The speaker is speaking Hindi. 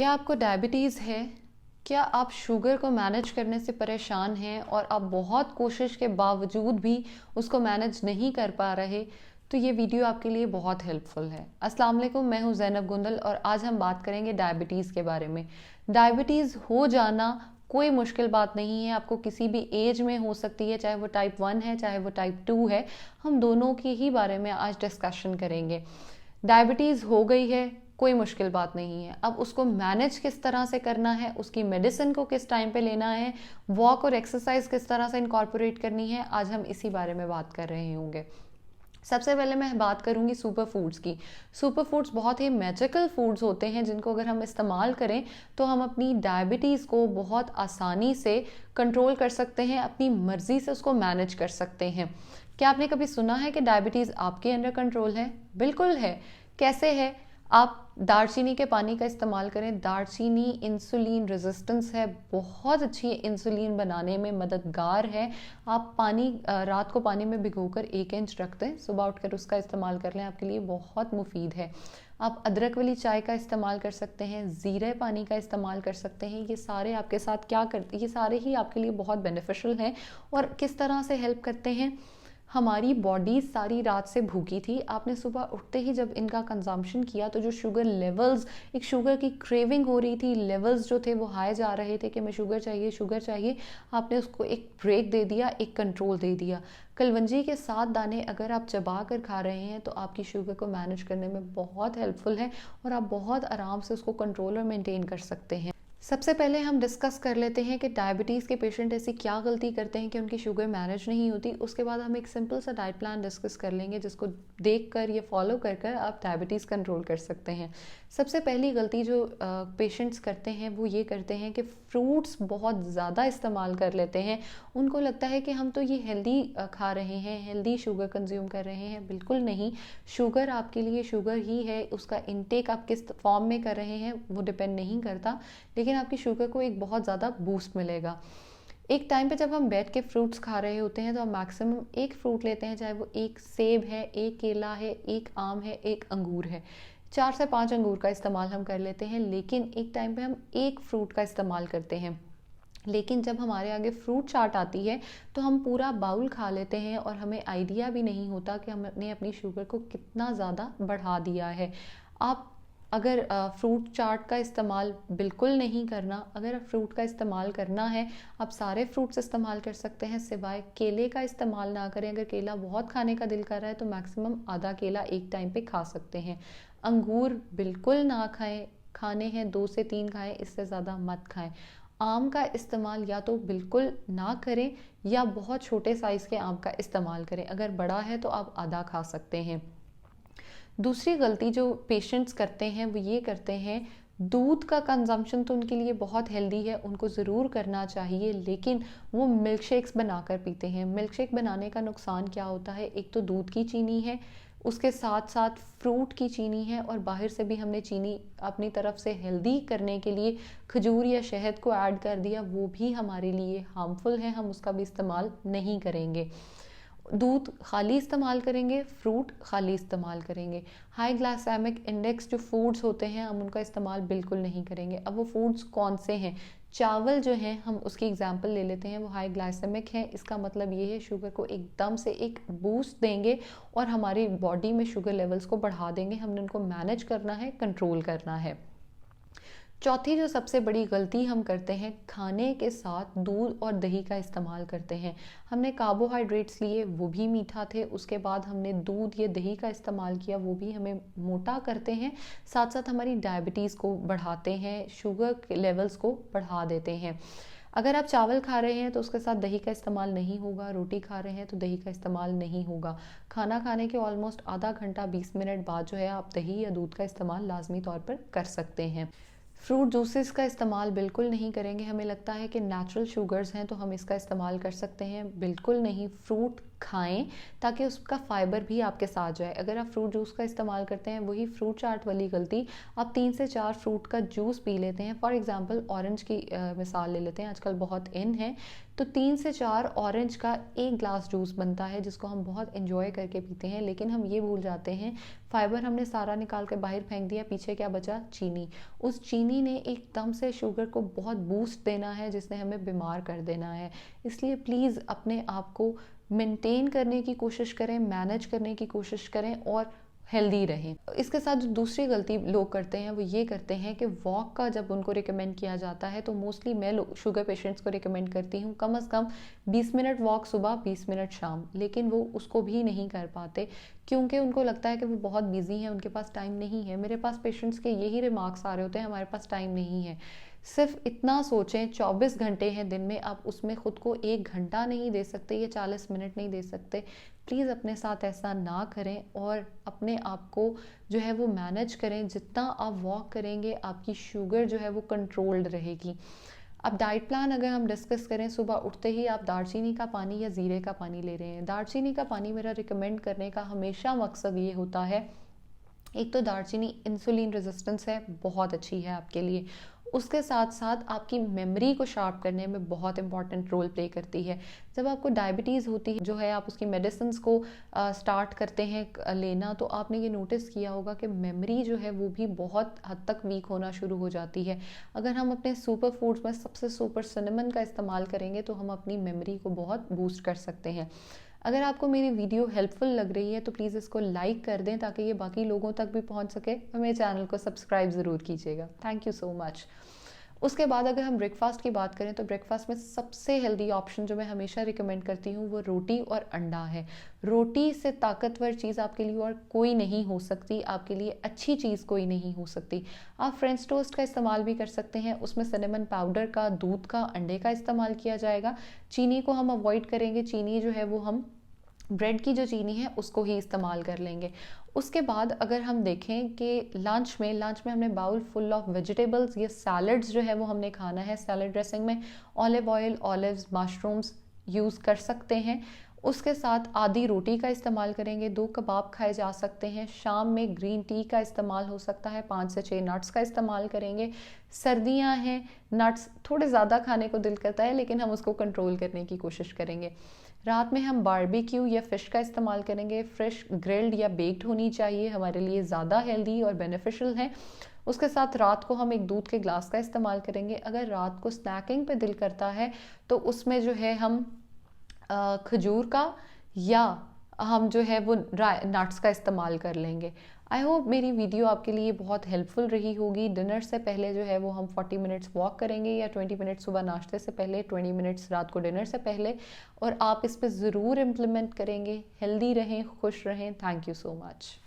क्या आपको डायबिटीज़ है? क्या आप शुगर को मैनेज करने से परेशान हैं और आप बहुत कोशिश के बावजूद भी उसको मैनेज नहीं कर पा रहे? तो ये वीडियो आपके लिए बहुत हेल्पफुल है। अस्सलाम वालेकुम, मैं हूँ ज़ैनब गुंदल और आज हम बात करेंगे डायबिटीज़ के बारे में। डायबिटीज़ हो जाना कोई मुश्किल बात नहीं है, आपको किसी भी एज में हो सकती है, चाहे वो टाइप 1 है, चाहे वो टाइप 2 है। हम दोनों के ही बारे में आज डिस्कशन करेंगे। डायबिटीज़ हो गई है, कोई मुश्किल बात नहीं है। अब उसको मैनेज किस तरह से करना है, उसकी मेडिसिन को किस टाइम पे लेना है, वॉक और एक्सरसाइज किस तरह से इनकॉर्पोरेट करनी है, आज हम इसी बारे में बात कर रहे होंगे। सबसे पहले मैं बात करूंगी सुपर फूड्स की। सुपर फूड्स बहुत ही मैजिकल फूड्स होते हैं जिनको अगर हम इस्तेमाल करें तो हम अपनी डायबिटीज़ को बहुत आसानी से कंट्रोल कर सकते हैं, अपनी मर्जी से उसको मैनेज कर सकते हैं। क्या आपने कभी सुना है कि डायबिटीज़ आपके अंडर कंट्रोल है? बिल्कुल है। कैसे है? आप दालचीनी के पानी का इस्तेमाल करें। दालचीनी इंसुलिन रेजिस्टेंस है, बहुत अच्छी इंसुलिन बनाने में मददगार है। आप पानी रात को पानी में भिगोकर 1 इंच रख दें, सुबह उठकर उसका इस्तेमाल कर लें, आपके लिए बहुत मुफीद है। आप अदरक वाली चाय का इस्तेमाल कर सकते हैं, ज़ीरे पानी का इस्तेमाल कर सकते हैं। ये सारे आपके साथ क्या करते, ये सारे ही आपके लिए बहुत बेनिफिशियल हैं। और किस तरह से हेल्प करते हैं? हमारी बॉडी सारी रात से भूखी थी, आपने सुबह उठते ही जब इनका कंजम्पशन किया तो जो शुगर लेवल्स, एक शुगर की क्रेविंग हो रही थी, लेवल्स जो थे वो हाई जा रहे थे कि मैं शुगर चाहिए शुगर चाहिए, आपने उसको एक ब्रेक दे दिया, एक कंट्रोल दे दिया। कलवंजी के 7 दाने अगर आप चबा कर खा रहे हैं तो आपकी शुगर को मैनेज करने में बहुत हेल्पफुल है और आप बहुत आराम से उसको कंट्रोल और मेंटेन कर सकते हैं। सबसे पहले हम डिस्कस कर लेते हैं कि डायबिटीज़ के पेशेंट ऐसी क्या गलती करते हैं कि उनकी शुगर मैनेज नहीं होती। उसके बाद हम एक सिंपल सा डाइट प्लान डिस्कस कर लेंगे जिसको देखकर ये फॉलो कर कर आप डायबिटीज़ कंट्रोल कर सकते हैं। सबसे पहली गलती जो पेशेंट्स करते हैं वो ये करते हैं कि फ्रूट्स बहुत ज़्यादा इस्तेमाल कर लेते हैं। उनको लगता है कि हम तो ये हेल्दी खा रहे हैं, हेल्दी शुगर कंज्यूम कर रहे हैं। बिल्कुल नहीं। शुगर आपके लिए शुगर ही है, उसका इंटेक आप किस फॉर्म में कर रहे हैं वो डिपेंड नहीं करता, लेकिन आपकी शुगर को एक बहुत ज़्यादा बूस्ट मिलेगा। एक टाइम पे जब हम बैठ के फ्रूट्स खा रहे होते हैं तो हम मैक्सिमम एक फ्रूट लेते हैं, चाहे वो एक सेब है, एक केला है, एक आम है, एक अंगूर है। 4 से 5 अंगूर का इस्तेमाल हम कर लेते हैं, लेकिन एक टाइम पे हम एक फ्रूट का इस्तेमाल करते हैं। लेकिन जब हमारे आगे फ्रूट चाट आती है तो हम पूरा बाउल खा लेते हैं और हमें आइडिया भी नहीं होता कि हमने अपनी शुगर को कितना ज़्यादा बढ़ा दिया है। आप अगर फ्रूट चाट का इस्तेमाल बिल्कुल नहीं करना, अगर फ्रूट का इस्तेमाल करना है, आप सारे फ्रूट्स इस्तेमाल कर सकते हैं, सिवाय केले का इस्तेमाल ना करें। अगर केला बहुत खाने का दिल कर रहा है तो मैक्सिमम आधा केला एक टाइम पे खा सकते हैं। अंगूर बिल्कुल ना खाएं, खाने हैं 2 से 3 खाएं, इससे ज़्यादा मत खाएं। आम का इस्तेमाल या तो बिल्कुल ना करें या बहुत छोटे साइज़ के आम का इस्तेमाल करें। अगर बड़ा है तो आप आधा खा सकते हैं। दूसरी गलती जो पेशेंट्स करते हैं वो ये करते हैं, दूध का कंजम्पशन तो उनके लिए बहुत हेल्दी है, उनको ज़रूर करना चाहिए, लेकिन वो मिल्क शेक्स बनाकर पीते हैं। मिल्क शेक बनाने का नुकसान क्या होता है? एक तो दूध की चीनी है, उसके साथ साथ फ्रूट की चीनी है, और बाहर से भी हमने चीनी अपनी तरफ से हेल्दी करने के लिए खजूर या शहद को ऐड कर दिया, वो भी हमारे लिए हार्मफुल है, हम उसका भी इस्तेमाल नहीं करेंगे। दूध खाली इस्तेमाल करेंगे, फ्रूट खाली इस्तेमाल करेंगे। हाई ग्लाइसेमिक इंडेक्स जो फूड्स होते हैं हम उनका इस्तेमाल बिल्कुल नहीं करेंगे। अब वो फूड्स कौन से हैं? चावल जो हैं, हम उसकी एग्जांपल ले लेते हैं, वो हाई ग्लाइसेमिक है। इसका मतलब ये है शुगर को एकदम से एक बूस्ट देंगे और हमारी बॉडी में शुगर लेवल्स को बढ़ा देंगे। हमने उनको मैनेज करना है, कंट्रोल करना है। चौथी जो सबसे बड़ी गलती हम करते हैं, खाने के साथ दूध और दही का इस्तेमाल करते हैं। हमने कार्बोहाइड्रेट्स लिए, वो भी मीठा थे, उसके बाद हमने दूध या दही का इस्तेमाल किया, वो भी हमें मोटा करते हैं, साथ साथ हमारी डायबिटीज़ को बढ़ाते हैं, शुगर लेवल्स को बढ़ा देते हैं। अगर आप चावल खा रहे हैं तो उसके साथ दही का इस्तेमाल नहीं होगा, रोटी खा रहे हैं तो दही का इस्तेमाल नहीं होगा। खाना खाने के ऑलमोस्ट आधा घंटा 20 मिनट बाद जो है आप दही या दूध का इस्तेमाल लाजमी तौर पर कर सकते हैं। फ्रूट जूसेस का इस्तेमाल बिल्कुल नहीं करेंगे। हमें लगता है कि नेचुरल शुगर्स हैं तो हम इसका इस्तेमाल कर सकते हैं, बिल्कुल नहीं। फ्रूट खाएं ताकि उसका फाइबर भी आपके साथ जाए। अगर आप फ्रूट जूस का इस्तेमाल करते हैं, वही फ्रूट चाट वाली गलती, आप 3 से 4 फ्रूट का जूस पी लेते हैं। फॉर एग्जांपल ऑरेंज की मिसाल ले लेते हैं, आजकल बहुत इन है, तो 3 से 4 ऑरेंज का 1 ग्लास जूस बनता है जिसको हम बहुत इंजॉय करके पीते हैं। लेकिन हम ये भूल जाते हैं, फाइबर हमने सारा निकाल के बाहर फेंक दिया, पीछे क्या बचा? चीनी। उस चीनी ने एकदम से शुगर को बहुत बूस्ट देना है, जिसने हमें बीमार कर देना है। इसलिए प्लीज़ अपने आप को मेंटेन करने की कोशिश करें, मैनेज करने की कोशिश करें और हेल्दी रहें। इसके साथ जो दूसरी गलती लोग करते हैं वो ये करते हैं कि वॉक का जब उनको रिकमेंड किया जाता है, तो मोस्टली मैं शुगर पेशेंट्स को रिकमेंड करती हूँ कम से कम 20 मिनट वॉक सुबह, 20 मिनट शाम। लेकिन वो उसको भी नहीं कर पाते क्योंकि उनको लगता है कि वो बहुत बिजी हैं, उनके पास टाइम नहीं है। मेरे पास पेशेंट्स के यही रिमार्क्स आ रहे होते हैं, हमारे पास टाइम नहीं है। सिर्फ इतना सोचें, 24 घंटे हैं दिन में, आप उसमें खुद को 1 घंटा नहीं दे सकते या 40 मिनट नहीं दे सकते। प्लीज़ अपने साथ ऐसा ना करें और अपने आप को जो है वो मैनेज करें। जितना आप वॉक करेंगे, आपकी शुगर जो है वो कंट्रोल्ड रहेगी। अब डाइट प्लान अगर हम डिस्कस करें, सुबह उठते ही आप दालचीनी का पानी या ज़ीरे का पानी ले रहे हैं। दालचीनी का पानी मेरा रिकमेंड करने का हमेशा मकसद ये होता है, एक तो दालचीनी इंसुलिन रेजिस्टेंस है, बहुत अच्छी है आपके लिए, उसके साथ साथ आपकी मेमोरी को शार्प करने में बहुत इंपॉर्टेंट रोल प्ले करती है। जब आपको डायबिटीज़ होती है जो है, आप उसकी मेडिसिन को स्टार्ट करते हैं लेना, तो आपने ये नोटिस किया होगा कि मेमोरी जो है वो भी बहुत हद तक वीक होना शुरू हो जाती है। अगर हम अपने सुपर फूड्स में सबसे सुपर सिनेमन का इस्तेमाल करेंगे तो हम अपनी मेमोरी को बहुत बूस्ट कर सकते हैं। अगर आपको मेरी वीडियो हेल्पफुल लग रही है तो प्लीज़ इसको लाइक कर दें ताकि ये बाकी लोगों तक भी पहुंच सके, और मेरे चैनल को सब्सक्राइब ज़रूर कीजिएगा। Thank you so much. उसके बाद अगर हम ब्रेकफास्ट की बात करें, तो ब्रेकफास्ट में सबसे हेल्दी ऑप्शन जो मैं हमेशा रिकमेंड करती हूँ वो रोटी और अंडा है। रोटी से ताकतवर चीज़ आपके लिए और कोई नहीं हो सकती, आपके लिए अच्छी चीज़ कोई नहीं हो सकती। आप फ्रेंच टोस्ट का इस्तेमाल भी कर सकते हैं, उसमें सिनेमन पाउडर का, दूध का, अंडे का इस्तेमाल किया जाएगा। चीनी को हम अवॉइड करेंगे, चीनी जो है वो हम ब्रेड की जो चीनी है उसको ही इस्तेमाल कर लेंगे। उसके बाद अगर हम देखें कि लंच में हमने बाउल फुल ऑफ वेजिटेबल्स या सैलड्स जो है वो हमने खाना है। सैलड ड्रेसिंग में olive oil, olives, mushrooms use कर सकते हैं। उसके साथ आधी रोटी का इस्तेमाल करेंगे, 2 कबाब खाए जा सकते हैं। शाम में ग्रीन टी का इस्तेमाल हो सकता है, 5 से 6 नट्स का इस्तेमाल करेंगे। सर्दियां हैं, नट्स थोड़े ज़्यादा खाने को दिल करता है लेकिन हम उसको कंट्रोल करने की कोशिश करेंगे। रात में हम बारबेक्यू या फ़िश का इस्तेमाल करेंगे। फ़िश ग्रिल्ड या बेक्ड होनी चाहिए, हमारे लिए ज़्यादा हेल्दी और बेनिफिशियल है। उसके साथ रात को हम एक दूध के ग्लास का इस्तेमाल करेंगे। अगर रात को स्नैकिंग पे दिल करता है तो उसमें जो है हम खजूर का या हम जो है वो नट्स का इस्तेमाल कर लेंगे। आई होप मेरी वीडियो आपके लिए बहुत हेल्पफुल रही होगी। डिनर से पहले जो है वो हम 40 मिनट्स वॉक करेंगे या 20 मिनट्स सुबह नाश्ते से पहले, 20 मिनट्स रात को डिनर से पहले, और आप इस पर ज़रूर इम्प्लीमेंट करेंगे। हेल्दी रहें, खुश रहें। Thank you so much.